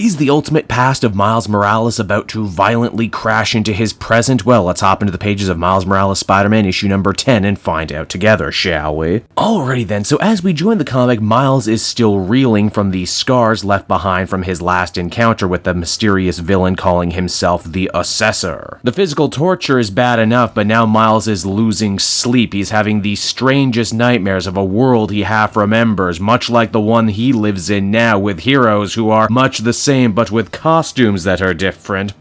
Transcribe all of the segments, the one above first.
Is the ultimate past of Miles Morales about to violently crash into his present? Well, let's hop into the pages of Miles Morales Spider-Man issue number 10 and find out together, shall we? Alrighty then, so as we join the comic, Miles is still reeling from the scars left behind from his last encounter with the mysterious villain calling himself the Assessor. The physical torture is bad enough, but now Miles is losing sleep. He's having the strangest nightmares of a world he half remembers, much like the one he lives in now, with heroes who are much the same but with costumes that are different.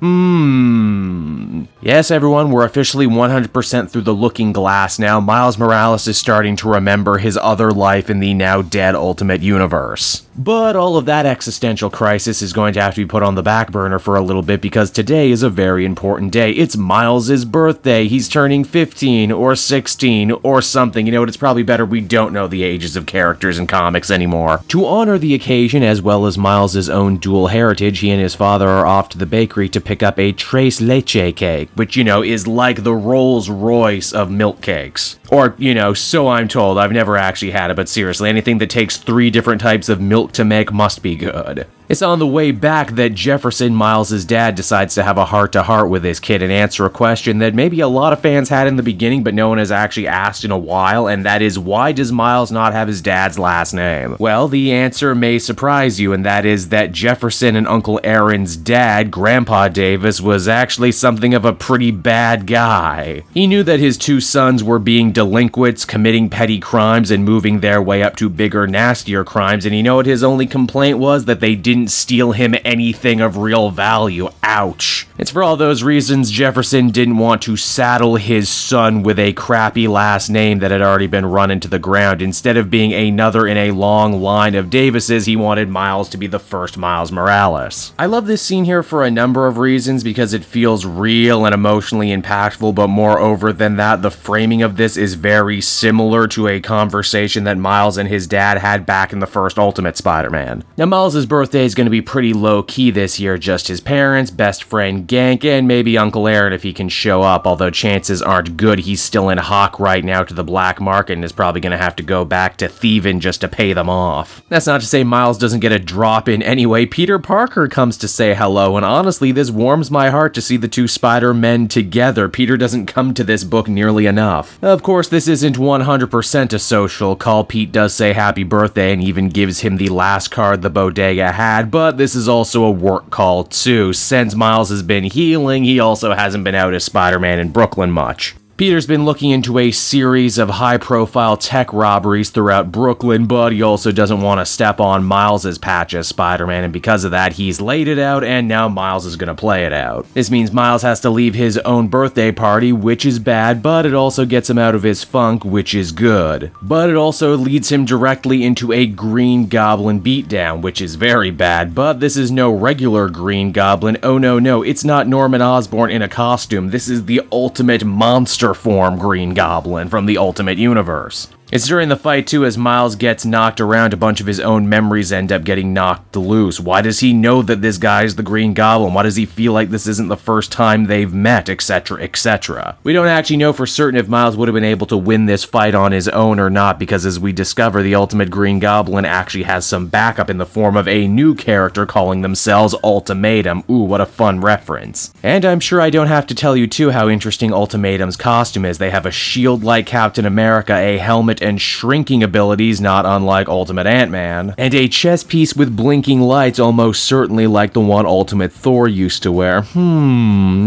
Yes, everyone, we're officially 100% through the looking glass now. Miles Morales is starting to remember his other life in the now dead Ultimate Universe. But all of that existential crisis is going to have to be put on the back burner for a little bit because today is a very important day. It's Miles' birthday. He's turning 15 or 16 or something. You know what, it's probably better we don't know the ages of characters in comics anymore. To honor the occasion, as well as Miles' own dual heritage, he and his father are off to the bakery to pick up a tres leche cake, which, you know, is like the Rolls Royce of milk cakes. Or, you know, so I'm told. I've never actually had it, but seriously, anything that takes 3 different types of milk to make must be good. It's on the way back that Jefferson, Miles' dad, decides to have a heart-to-heart with his kid and answer a question that maybe a lot of fans had in the beginning but no one has actually asked in a while, and that is, why does Miles not have his dad's last name? Well, the answer may surprise you, and that is that Jefferson and Uncle Aaron's dad, Grandpa Davis, was actually something of a pretty bad guy. He knew that his 2 sons were being delinquents, committing petty crimes, and moving their way up to bigger, nastier crimes, and you know what his only complaint was? That they didn't steal him anything of real value. Ouch. It's for all those reasons Jefferson didn't want to saddle his son with a crappy last name that had already been run into the ground. Instead of being another in a long line of Davises, he wanted Miles to be the first Miles Morales. I love this scene here for a number of reasons because it feels real and emotionally impactful, but moreover than that, the framing of this is very similar to a conversation that Miles and his dad had back in the first Ultimate Spider-Man. Now, Miles' birthday is going to be pretty low-key this year, just his parents, best friend Gank, and maybe Uncle Aaron if he can show up, although chances aren't good. He's still in hock right now to the black market and is probably going to have to go back to thieving just to pay them off. That's not to say Miles doesn't get a drop in anyway. Peter Parker comes to say hello, and honestly, this warms my heart to see the 2 Spider-Men together. Peter doesn't come to this book nearly enough. Of course, this isn't 100% a social call. Pete does say happy birthday and even gives him the last card the bodega had, but this is also a work call too. Since Miles has been healing, he also hasn't been out as Spider-Man in Brooklyn much. Peter's been looking into a series of high-profile tech robberies throughout Brooklyn, but he also doesn't want to step on Miles' patch as Spider-Man, and because of that, he's laid it out, and now Miles is going to play it out. This means Miles has to leave his own birthday party, which is bad, but it also gets him out of his funk, which is good. But it also leads him directly into a Green Goblin beatdown, which is very bad, but this is no regular Green Goblin. Oh no, it's not Norman Osborn in a costume. This is the ultimate monster form Green Goblin from the Ultimate Universe. It's during the fight, too, as Miles gets knocked around, a bunch of his own memories end up getting knocked loose. Why does he know that this guy is the Green Goblin? Why does he feel like this isn't the first time they've met, etc., etc.? We don't actually know for certain if Miles would have been able to win this fight on his own or not, because as we discover, the Ultimate Green Goblin actually has some backup in the form of a new character calling themselves Ultimatum. Ooh, what a fun reference. And I'm sure I don't have to tell you, too, how interesting Ultimatum's costume is. They have a shield like Captain America, a helmet and shrinking abilities not unlike Ultimate Ant-Man, and a chest piece with blinking lights almost certainly like the one Ultimate Thor used to wear.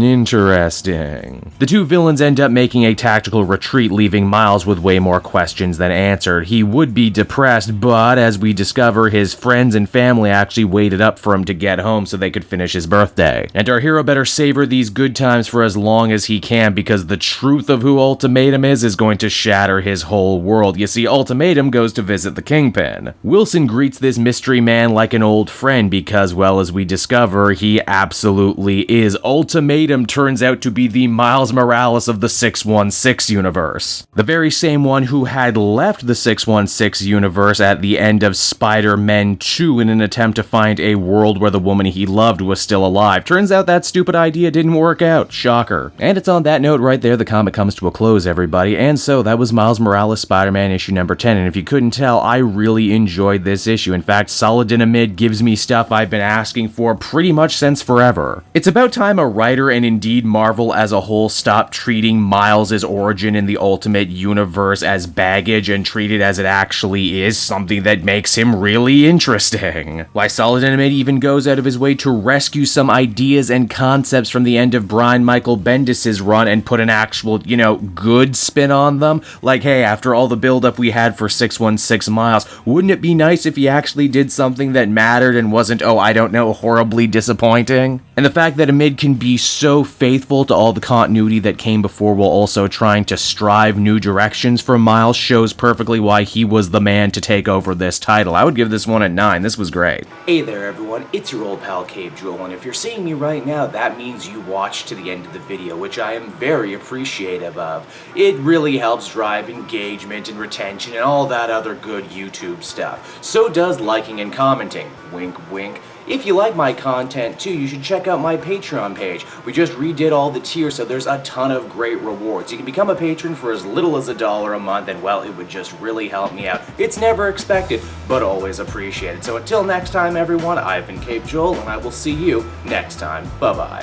Interesting. The 2 villains end up making a tactical retreat, leaving Miles with way more questions than answered. He would be depressed, but as we discover, his friends and family actually waited up for him to get home so they could finish his birthday. And our hero better savor these good times for as long as he can, because the truth of who Ultimatum is going to shatter his whole world. You see, Ultimatum goes to visit the Kingpin. Wilson greets this mystery man like an old friend because, well, as we discover, he absolutely is. Ultimatum turns out to be the Miles Morales of the 616 universe. The very same one who had left the 616 universe at the end of Spider-Man 2 in an attempt to find a world where the woman he loved was still alive. Turns out that stupid idea didn't work out. Shocker. And it's on that note right there the comic comes to a close, everybody. And so that was Miles Morales Spider-Man Spider-Man issue number 10, and if you couldn't tell, I really enjoyed this issue. In fact, Saladin Ahmed gives me stuff I've been asking for pretty much since forever. It's about time a writer, and indeed Marvel as a whole, stopped treating Miles' origin in the Ultimate Universe as baggage and treat it as it actually is, something that makes him really interesting. Why, Saladin Ahmed even goes out of his way to rescue some ideas and concepts from the end of Brian Michael Bendis' run and put an actual, good spin on them. Like, hey, after all the buildup we had for 616 Miles, wouldn't it be nice if he actually did something that mattered and wasn't, horribly disappointing? And the fact that Ahmed can be so faithful to all the continuity that came before while also trying to strive new directions for Miles shows perfectly why he was the man to take over this title. I would give this one a 9. This was great. Hey there everyone, it's your old pal Cave Jewel, and if you're seeing me right now, that means you watched to the end of the video, which I am very appreciative of. It really helps drive engagement and retention and all that other good YouTube stuff. So does liking and commenting. Wink wink. If you like my content too, you should check out my Patreon page. We just redid all the tiers, so there's a ton of great rewards. You can become a patron for as little as $1 a month, and well, it would just really help me out. It's never expected, but always appreciated. So until next time everyone, I've been Cape Joel, and I will see you next time. Bye-bye.